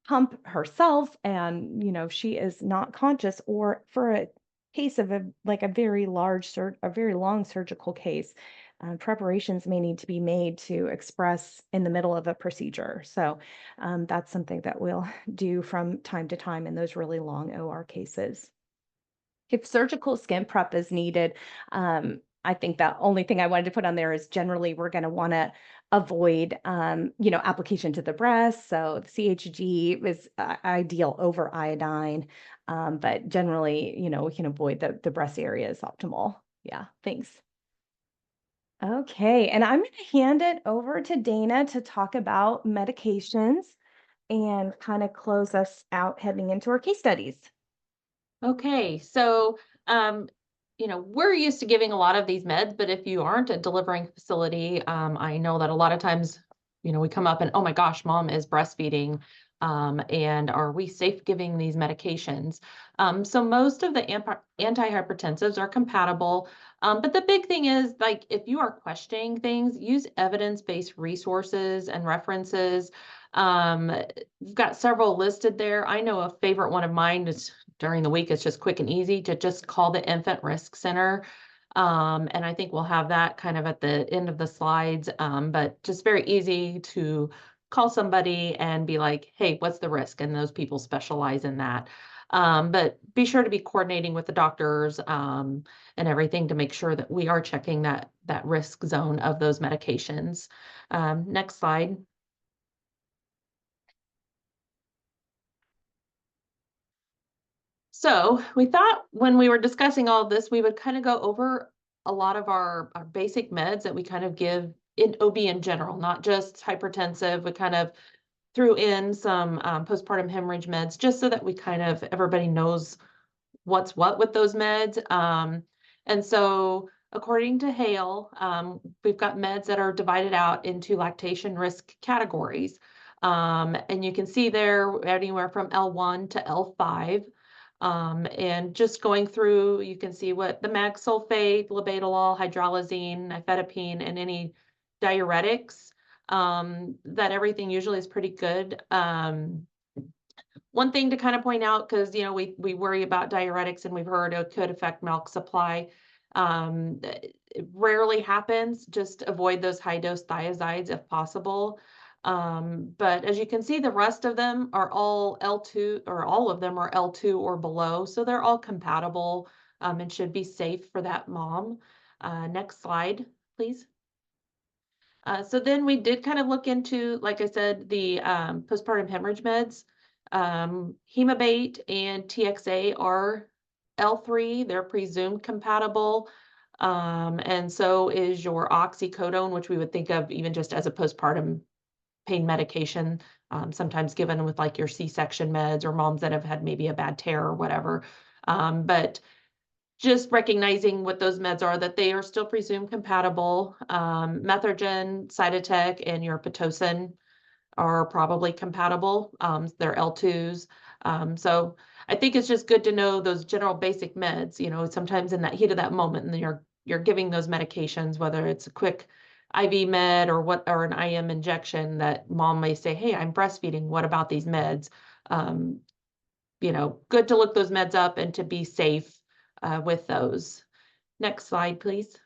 pump herself and, she is not conscious, or for a case of a very long surgical case, preparations may need to be made to express in the middle of a procedure. So that's something that we'll do from time to time in those really long OR cases. If surgical skin prep is needed, I think the only thing I wanted to put on there is generally we're going to want to avoid, application to the breast. So the CHG is ideal over iodine, but generally, we can avoid the breast area is optimal. Yeah, thanks. Okay, and I'm going to hand it over to Dana to talk about medications and kind of close us out heading into our case studies. Okay, so we're used to giving a lot of these meds, but if you aren't a delivering facility, I know that a lot of times, we come up and, oh my gosh, mom is breastfeeding, and are we safe giving these medications? So most of the antihypertensives are compatible, but the big thing is, like, if you are questioning things, use evidence-based resources and references. We've got several listed there. I know a favorite one of mine is during the week. It's just quick and easy to just call the Infant Risk Center. And I think we'll have that kind of at the end of the slides, but just very easy to call somebody and be like, hey, what's the risk? And those people specialize in that. But be sure to be coordinating with the doctors and everything to make sure that we are checking that risk zone of those medications. Next slide. So we thought when we were discussing all of this, we would kind of go over a lot of our basic meds that we kind of give in OB in general, not just hypertensive. We kind of threw in some postpartum hemorrhage meds just so that we kind of, everybody knows what's what with those meds. And so according to Hale, we've got meds that are divided out into lactation risk categories. And you can see there anywhere from L1 to L5. And just going through, you can see what the mag sulfate, labetalol, hydralazine, nifedipine, and any diuretics, that everything usually is pretty good. One thing to kind of point out, because we worry about diuretics and we've heard it could affect milk supply. It rarely happens. Just avoid those high dose thiazides if possible. But as you can see, the rest of them are all L2, or all of them are L2 or below. So they're all compatible and should be safe for that mom. Next slide, please. So then we did kind of look into, like I said, the postpartum hemorrhage meds. Hemabate and TXA are L3. They're presumed compatible. And so is your oxycodone, which we would think of even just as a postpartum pain medication, sometimes given with like your C-section meds or moms that have had maybe a bad tear or whatever. But just recognizing what those meds are, that they are still presumed compatible. Methergen, Cytotec, and your Pitocin are probably compatible. They're L2s. So I think it's just good to know those general basic meds, sometimes in that heat of that moment, and you're giving those medications, whether it's a quick IV med or an IM injection, that mom may say, hey, I'm breastfeeding. What about these meds? Good to look those meds up and to be safe with those. Next slide, please.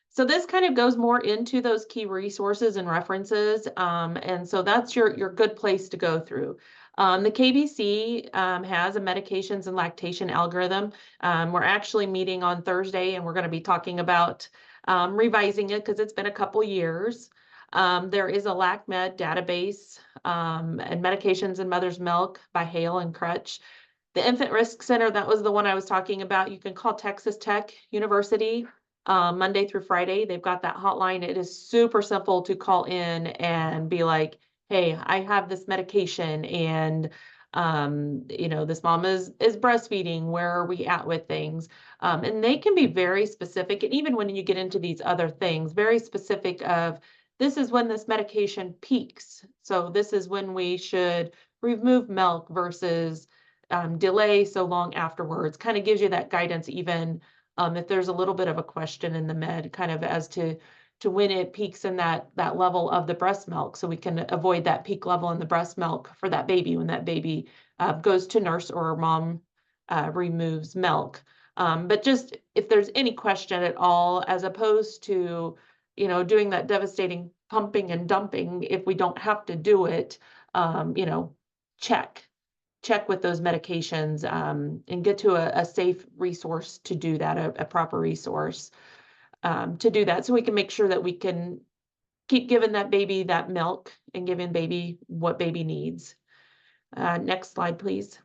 So this kind of goes more into those key resources and references. And so that's your good place to go through. The KBC has a medications and lactation algorithm. We're actually meeting on Thursday, and we're going to be talking about revising it because it's been a couple years. There is a LacMed database and medications in mother's milk by Hale and Crutch. The Infant Risk Center, that was the one I was talking about. You can call Texas Tech University Monday through Friday. They've got that hotline. It is super simple to call in and be like, hey, I have this medication and this mom is breastfeeding. Where are we at with things? And they can be very specific. And even when you get into these other things, very specific of, this is when this medication peaks. So this is when we should remove milk versus delay so long afterwards. Kind of gives you that guidance, even if there's a little bit of a question in the med, kind of as to when it peaks in that level of the breast milk, so we can avoid that peak level in the breast milk for that baby when that baby goes to nurse or mom removes milk. But just if there's any question at all, as opposed to, doing that devastating pumping and dumping, if we don't have to do it, check with those medications, and get to a safe resource to do that, a proper resource, to do that, so we can make sure that we can keep giving that baby that milk and giving baby what baby needs. Next slide, please.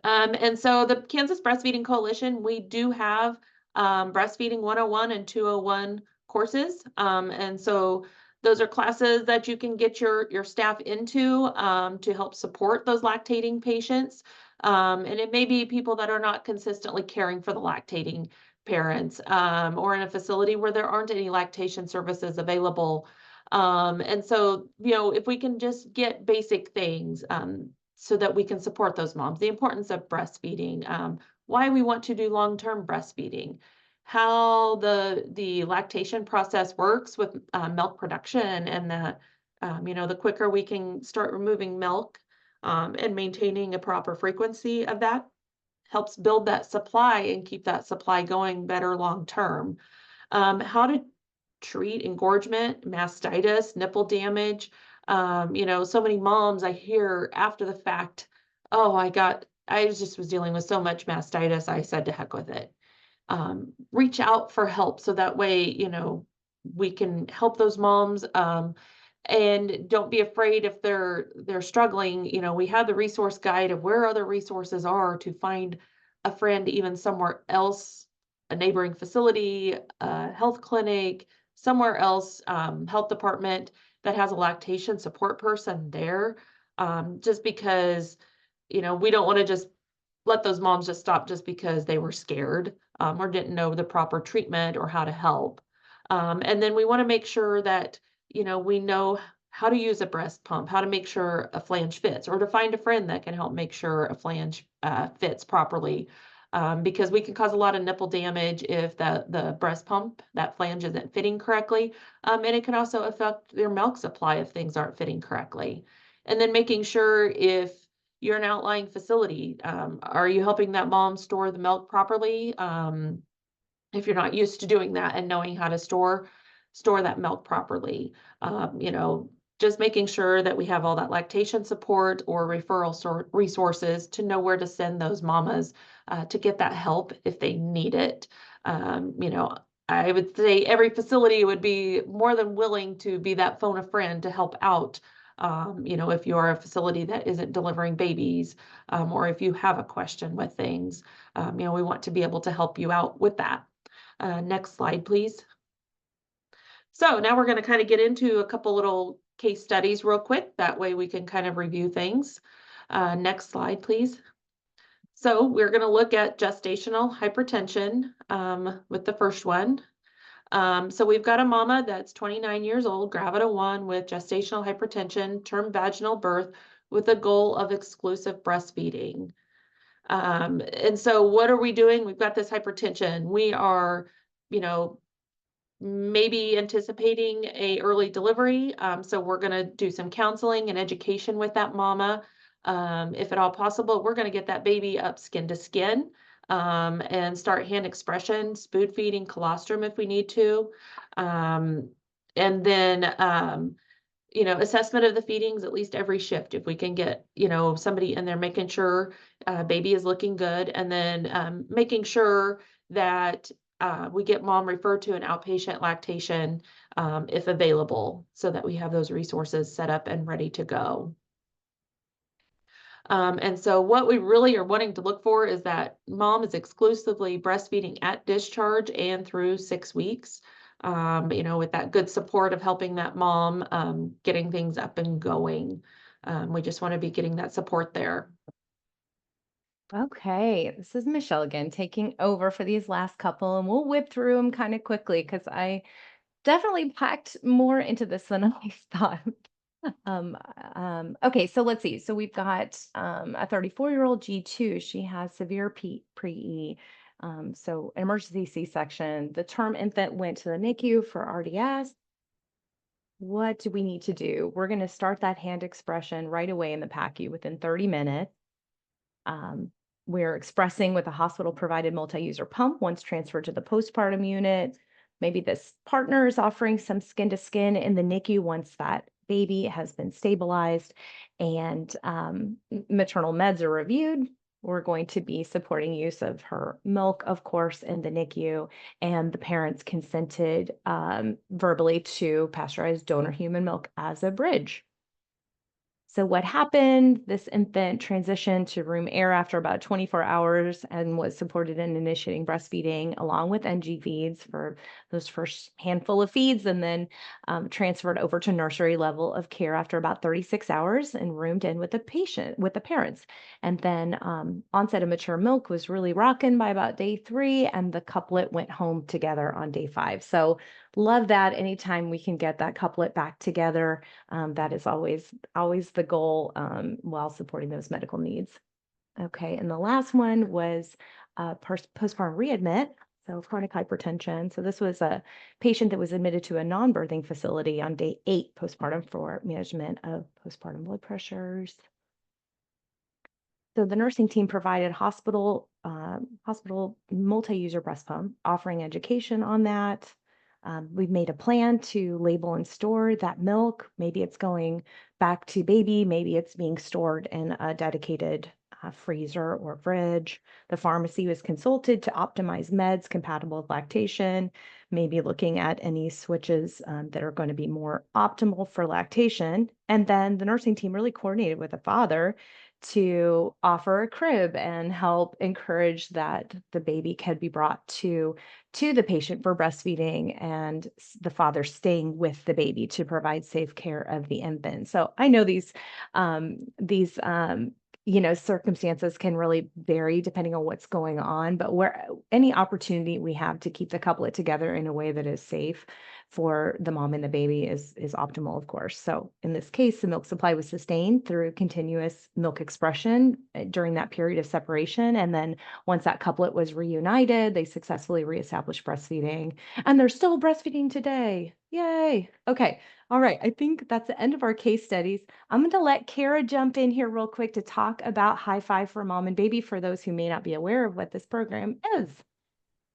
And so the Kansas Breastfeeding Coalition, we do have Breastfeeding 101 and 201 courses. And so those are classes that you can get your staff into to help support those lactating patients. And it may be people that are not consistently caring for the lactating parents, or in a facility where there aren't any lactation services available. And so, if we can just get basic things, so that we can support those moms, the importance of breastfeeding, why we want to do long-term breastfeeding, how the lactation process works with milk production, and that, the quicker we can start removing milk and maintaining a proper frequency of that helps build that supply and keep that supply going better long-term. How to treat engorgement, mastitis, nipple damage. So many moms I hear after the fact, oh, I just was dealing with so much mastitis, I said to heck with it. Reach out for help so that way, we can help those moms. And don't be afraid if they're struggling. We have the resource guide of where other resources are to find a friend even somewhere else, a neighboring facility, a health clinic, somewhere else, health department that has a lactation support person there. Just because, we don't want to just let those moms just stop just because they were scared, or didn't know the proper treatment or how to help. And then we want to make sure that, we know how to use a breast pump, how to make sure a flange fits, or to find a friend that can help make sure a flange fits properly. Because we can cause a lot of nipple damage if the breast pump, that flange isn't fitting correctly. And it can also affect their milk supply if things aren't fitting correctly. And then making sure if you're an outlying facility, are you helping that mom store the milk properly? If you're not used to doing that and knowing how to store that milk properly, just making sure that we have all that lactation support or referral resources to know where to send those mamas to get that help if they need it. I would say every facility would be more than willing to be that phone a friend to help out. If you are a facility that isn't delivering babies, or if you have a question with things, we want to be able to help you out with that. Next slide, please. So now we're going to kind of get into a couple little case studies real quick. That way we can kind of review things. Next slide, please. So we're going to look at gestational hypertension with the first one. So we've got a mama that's 29 years old, gravida 1 with gestational hypertension, term vaginal birth with the goal of exclusive breastfeeding. And so what are we doing? We've got this hypertension. We are, maybe anticipating a early delivery. So we're going to do some counseling and education with that mama. If at all possible, we're going to get that baby up skin to skin, and start hand expression, spoon feeding, colostrum if we need to. And then, assessment of the feedings at least every shift. If we can get, somebody in there making sure baby is looking good, and then making sure that we get mom referred to an outpatient lactation if available, so that we have those resources set up and ready to go. And so what we really are wanting to look for is that mom is exclusively breastfeeding at discharge and through 6 weeks, with that good support of helping that mom getting things up and going. We just want to be getting that support there. Okay, this is Michelle again, taking over for these last couple, and we'll whip through them kind of quickly because I definitely packed more into this than I thought. Okay, so let's see. So we've got a 34-year-old G2. She has severe pre-E, so emergency C-section. The term infant went to the NICU for RDS. What do we need to do? We're going to start that hand expression right away in the PACU within 30 minutes. we're expressing with a hospital provided multi-user pump once transferred to the postpartum unit. Maybe this partner is offering some skin to skin in the NICU once that baby has been stabilized and maternal meds are reviewed. We're going to be supporting use of her milk, of course, in the NICU, and the parents consented verbally to pasteurized donor human milk as a bridge. So what happened, this infant transitioned to room air after about 24 hours and was supported in initiating breastfeeding along with NG feeds for those first handful of feeds, and then transferred over to nursery level of care after about 36 hours and roomed in with the parents. And then onset of mature milk was really rocking by about day 3, and the couplet went home together on day 5. So love that. Anytime we can get that couplet back together, that is always the goal while supporting those medical needs. Okay, and the last one was postpartum readmit, so chronic hypertension. So this was a patient that was admitted to a non-birthing facility on day 8 postpartum for management of postpartum blood pressures. So the nursing team provided hospital multi-user breast pump, offering education on that. We've made a plan to label and store that milk. Maybe it's going back to baby, maybe it's being stored in a dedicated freezer or fridge. The pharmacy was consulted to optimize meds compatible with lactation, maybe looking at any switches that are going to be more optimal for lactation. And then the nursing team really coordinated with the father to offer a crib and help encourage that the baby can be brought to the patient for breastfeeding, and the father staying with the baby to provide safe care of the infant. So I know these circumstances can really vary depending on what's going on, but where any opportunity we have to keep the couplet together in a way that is safe for the mom and the baby is optimal, of course. So in this case, the milk supply was sustained through continuous milk expression during that period of separation. And then once that couplet was reunited, they successfully reestablished breastfeeding, and they're still breastfeeding today. Yay. Okay. All right. I think that's the end of our case studies. I'm going to let Kara jump in here real quick to talk about High Five for Mom and Baby for those who may not be aware of what this program is.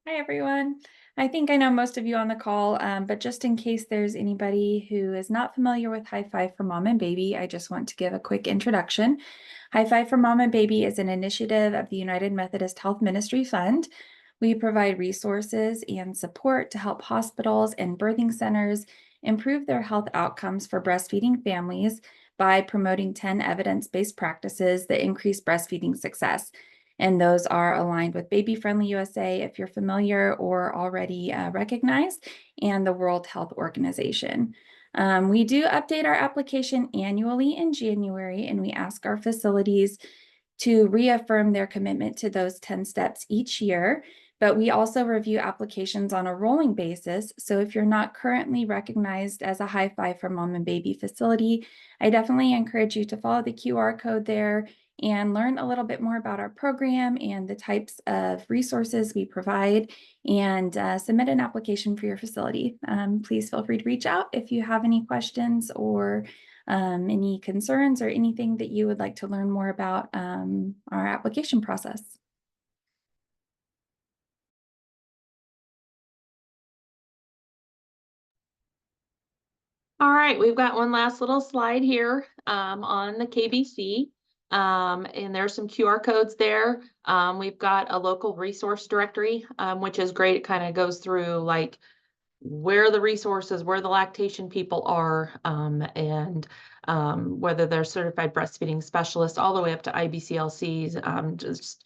Hi, everyone. I think I know most of you on the call, but just in case there's anybody who is not familiar with High Five for Mom and Baby, I just want to give a quick introduction. High Five for Mom and Baby is an initiative of the United Methodist Health Ministry Fund. We provide resources and support to help hospitals and birthing centers improve their health outcomes for breastfeeding families by promoting 10 evidence-based practices that increase breastfeeding success. And those are aligned with Baby Friendly USA, if you're familiar or already recognized, and the World Health Organization. We do update our application annually in January, and we ask our facilities to reaffirm their commitment to those 10 steps each year. But we also review applications on a rolling basis. So if you're not currently recognized as a High Five for Mom and Baby facility, I definitely encourage you to follow the QR code there and learn a little bit more about our program and the types of resources we provide, and submit an application for your facility. Please feel free to reach out if you have any questions or any concerns or anything that you would like to learn more about our application process. All right, we've got one last little slide here on the KBC. And there's some QR codes there. We've got a local resource directory, which is great. It kind of goes through like where the resources, where the lactation people are, and whether they're certified breastfeeding specialists all the way up to IBCLCs.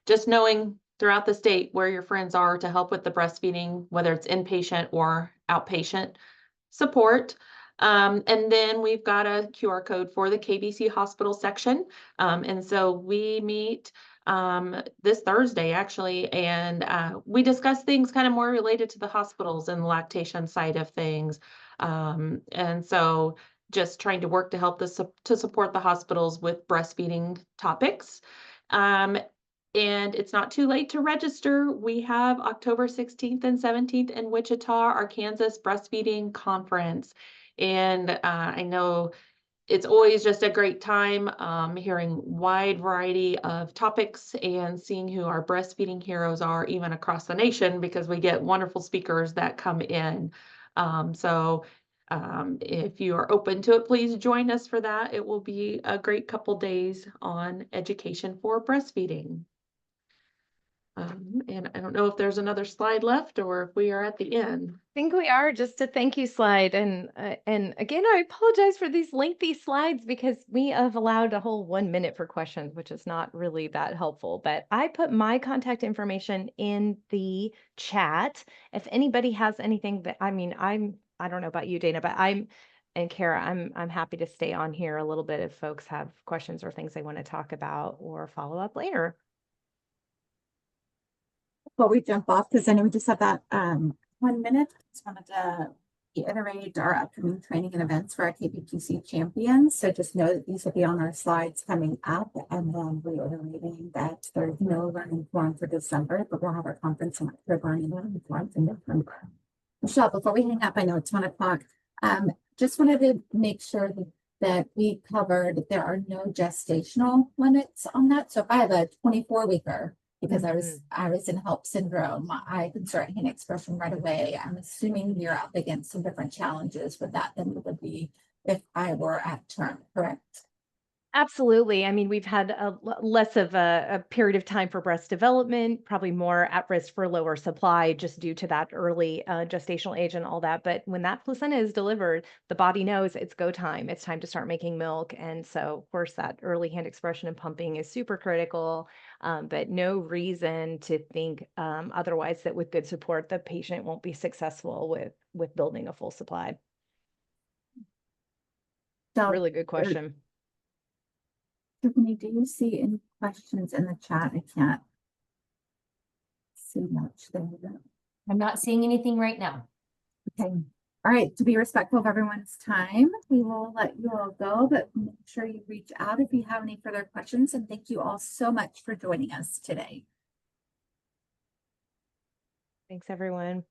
Just knowing throughout the state where your friends are to help with the breastfeeding, whether it's inpatient or outpatient support. And then we've got a QR code for the KBC hospital section. And so we meet this Thursday actually, and we discuss things kind of more related to the hospitals and the lactation side of things. And so just trying to work to help to support the hospitals with breastfeeding topics. And it's not too late to register. We have October 16th and 17th in Wichita, our Kansas Breastfeeding Conference. And I know it's always just a great time hearing wide variety of topics and seeing who our breastfeeding heroes are, even across the nation, because we get wonderful speakers that come in. If you are open to it, please join us for that. It will be a great couple days on education for breastfeeding. And I don't know if there's another slide left or if we are at the end. I think we are, just a thank you slide. And again, I apologize for these lengthy slides because we have allowed a whole 1 minute for questions, which is not really that helpful. But I put my contact information in the chat. If anybody has anything that, I mean, I don't know about you, Dana, but and Kara, I'm happy to stay on here a little bit if folks have questions or things they want to talk about or follow up later. Before we jump off, because I know we just have that 1 minute, just wanted to reiterate our upcoming training and events for our KPTC champions. So just know that these will be on our slides coming up, and then reiterating that there's no learning forum for December, but we'll have our conference in October and learning forums in November. Michelle, before we hang up, I know it's 1 o'clock. Just wanted to make sure that we covered there are no gestational limits on that. So if I have a 24-weeker, because I was in HELP syndrome, I can start hand expression right away. I'm assuming you're up against some different challenges with that than it would be if I were at term, correct? Absolutely. I mean, we've had less of a period of time for breast development, probably more at risk for lower supply just due to that early gestational age and all that. But when that placenta is delivered, the body knows it's go time. It's time to start making milk. And so, of course, that early hand expression and pumping is super critical, but no reason to think otherwise that with good support, the patient won't be successful with building a full supply. So, really good question. Tiffany, do you see any questions in the chat? I can't see much there. I'm not seeing anything right now. Okay. All right. To be respectful of everyone's time, we will let you all go, but make sure you reach out if you have any further questions. And thank you all so much for joining us today. Thanks, everyone.